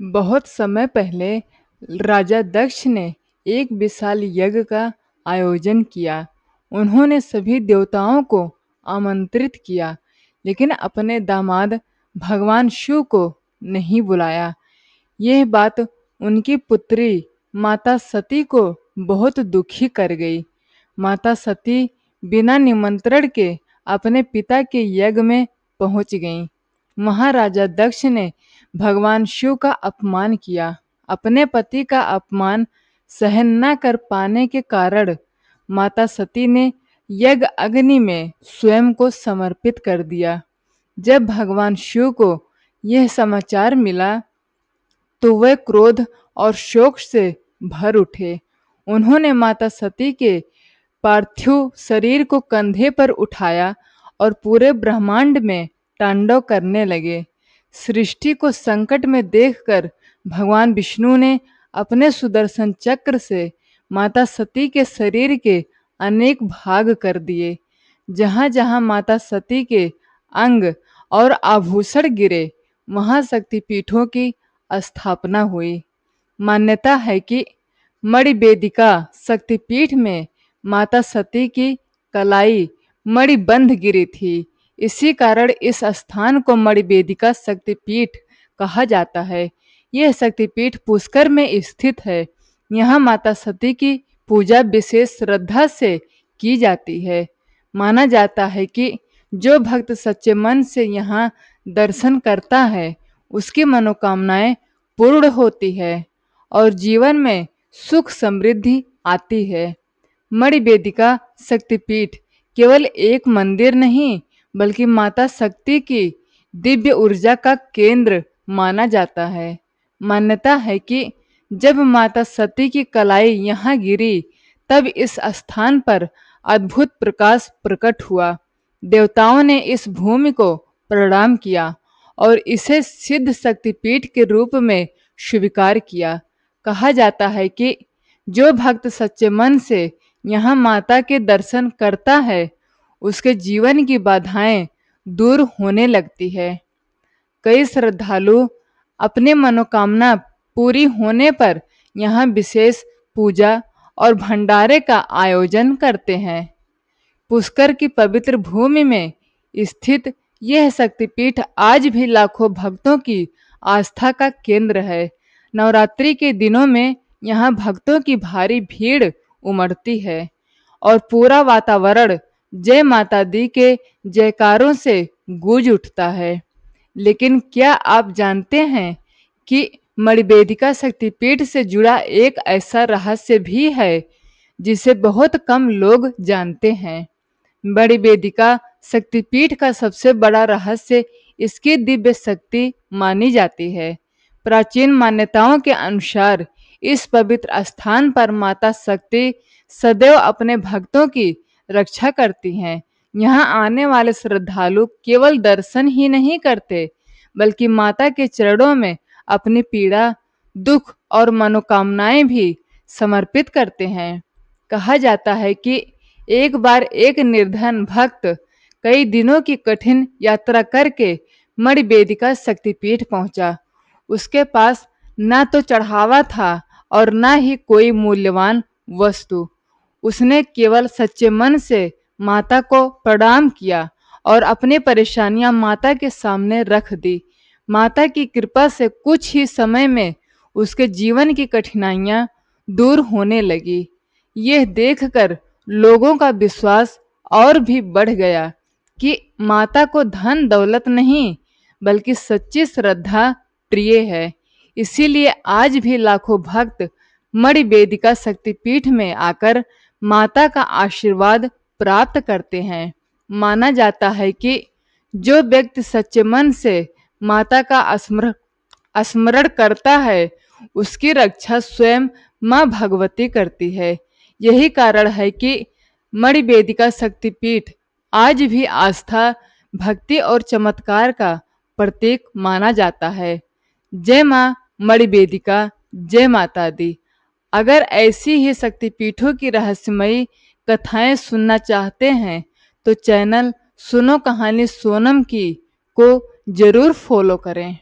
बहुत समय पहले राजा दक्ष ने एक विशाल यज्ञ का आयोजन किया। उन्होंने सभी देवताओं को आमंत्रित किया, लेकिन अपने दामाद भगवान शिव को नहीं बुलाया। यह बात उनकी पुत्री माता सती को बहुत दुखी कर गई। माता सती बिना निमंत्रण के अपने पिता के यज्ञ में पहुंच गईं। महाराजा दक्ष ने भगवान शिव का अपमान किया। अपने पति का अपमान सहन न कर पाने के कारण माता सती ने यज्ञ अग्नि में स्वयं को समर्पित कर दिया। जब भगवान शिव को यह समाचार मिला तो वे क्रोध और शोक से भर उठे। उन्होंने माता सती के पार्थिव शरीर को कंधे पर उठाया और पूरे ब्रह्मांड में तांडव करने लगे। सृष्टि को संकट में देखकर भगवान विष्णु ने अपने सुदर्शन चक्र से माता सती के शरीर के अनेक भाग कर दिए। जहाँ जहाँ माता सती के अंग और आभूषण गिरे, वहाँ शक्तिपीठों की स्थापना हुई। मान्यता है कि मणिवेदिका शक्तिपीठ में माता सती की कलाई मणिबंध गिरी थी। इसी कारण इस स्थान को मणिवेदिका शक्तिपीठ कहा जाता है। यह शक्तिपीठ पुष्कर में स्थित है। यहाँ माता सती की पूजा विशेष श्रद्धा से की जाती है। माना जाता है कि जो भक्त सच्चे मन से यहाँ दर्शन करता है, उसकी मनोकामनाएं पूर्ण होती है और जीवन में सुख समृद्धि आती है। मणिवेदिका शक्तिपीठ केवल एक मंदिर नहीं, बल्कि माता शक्ति की दिव्य ऊर्जा का केंद्र माना जाता है। मान्यता है कि जब माता सती की कलाई यहाँ गिरी, तब इस स्थान पर अद्भुत प्रकाश प्रकट हुआ। देवताओं ने इस भूमि को प्रणाम किया और इसे सिद्ध शक्तिपीठ के रूप में स्वीकार किया। कहा जाता है कि जो भक्त सच्चे मन से यहाँ माता के दर्शन करता है, उसके जीवन की बाधाएं दूर होने लगती है। कई श्रद्धालु अपने मनोकामना पूरी होने पर यहाँ विशेष पूजा और भंडारे का आयोजन करते हैं। पुष्कर की पवित्र भूमि में स्थित यह शक्तिपीठ आज भी लाखों भक्तों की आस्था का केंद्र है। नवरात्रि के दिनों में यहाँ भक्तों की भारी भीड़ उमड़ती है और पूरा वातावरण जय माता दी के जयकारों से गूंज उठता है। लेकिन क्या आप जानते हैं कि मणिवेदिका शक्तिपीठ से जुड़ा एक ऐसा रहस्य भी है जिसे बहुत कम लोग जानते हैं। मणिवेदिका शक्तिपीठ का सबसे बड़ा रहस्य इसकी दिव्य शक्ति मानी जाती है। प्राचीन मान्यताओं के अनुसार इस पवित्र स्थान पर माता शक्ति सदैव अपने भक्तों की रक्षा करती हैं। यहाँ आने वाले श्रद्धालु केवल दर्शन ही नहीं करते, बल्कि माता के चरणों में अपनी पीड़ा, दुख और मनोकामनाएं भी समर्पित करते हैं। कहा जाता है कि एक बार एक निर्धन भक्त कई दिनों की कठिन यात्रा करके मणिवेदिका शक्तिपीठ पहुंचा। उसके पास न तो चढ़ावा था और न ही कोई मूल्यवान वस्तु। उसने केवल सच्चे मन से माता को प्रणाम किया और अपनी परेशानियां माता के सामने रख दी। माता की कृपा से कुछ ही समय में उसके जीवन की कठिनाइयां दूर होने लगी। यह देखकर लोगों का विश्वास और भी बढ़ गया कि माता को धन दौलत नहीं, बल्कि सच्ची श्रद्धा प्रिय है। इसीलिए आज भी लाखों भक्त मणिवेदिका शक्तिपीठ में आकर माता का आशीर्वाद प्राप्त करते हैं। माना जाता है कि जो व्यक्ति सच्चे मन से माता का स्मरण करता है, उसकी रक्षा स्वयं माँ भगवती करती है। यही कारण है कि मणिवेदिका शक्तिपीठ आज भी आस्था, भक्ति और चमत्कार का प्रतीक माना जाता है। जय माँ मणिवेदिका, जय माता दी। अगर ऐसी ही शक्तिपीठों की रहस्यमयी कथाएं सुनना चाहते हैं तो चैनल सुनो कहानी सोनम की को जरूर फॉलो करें।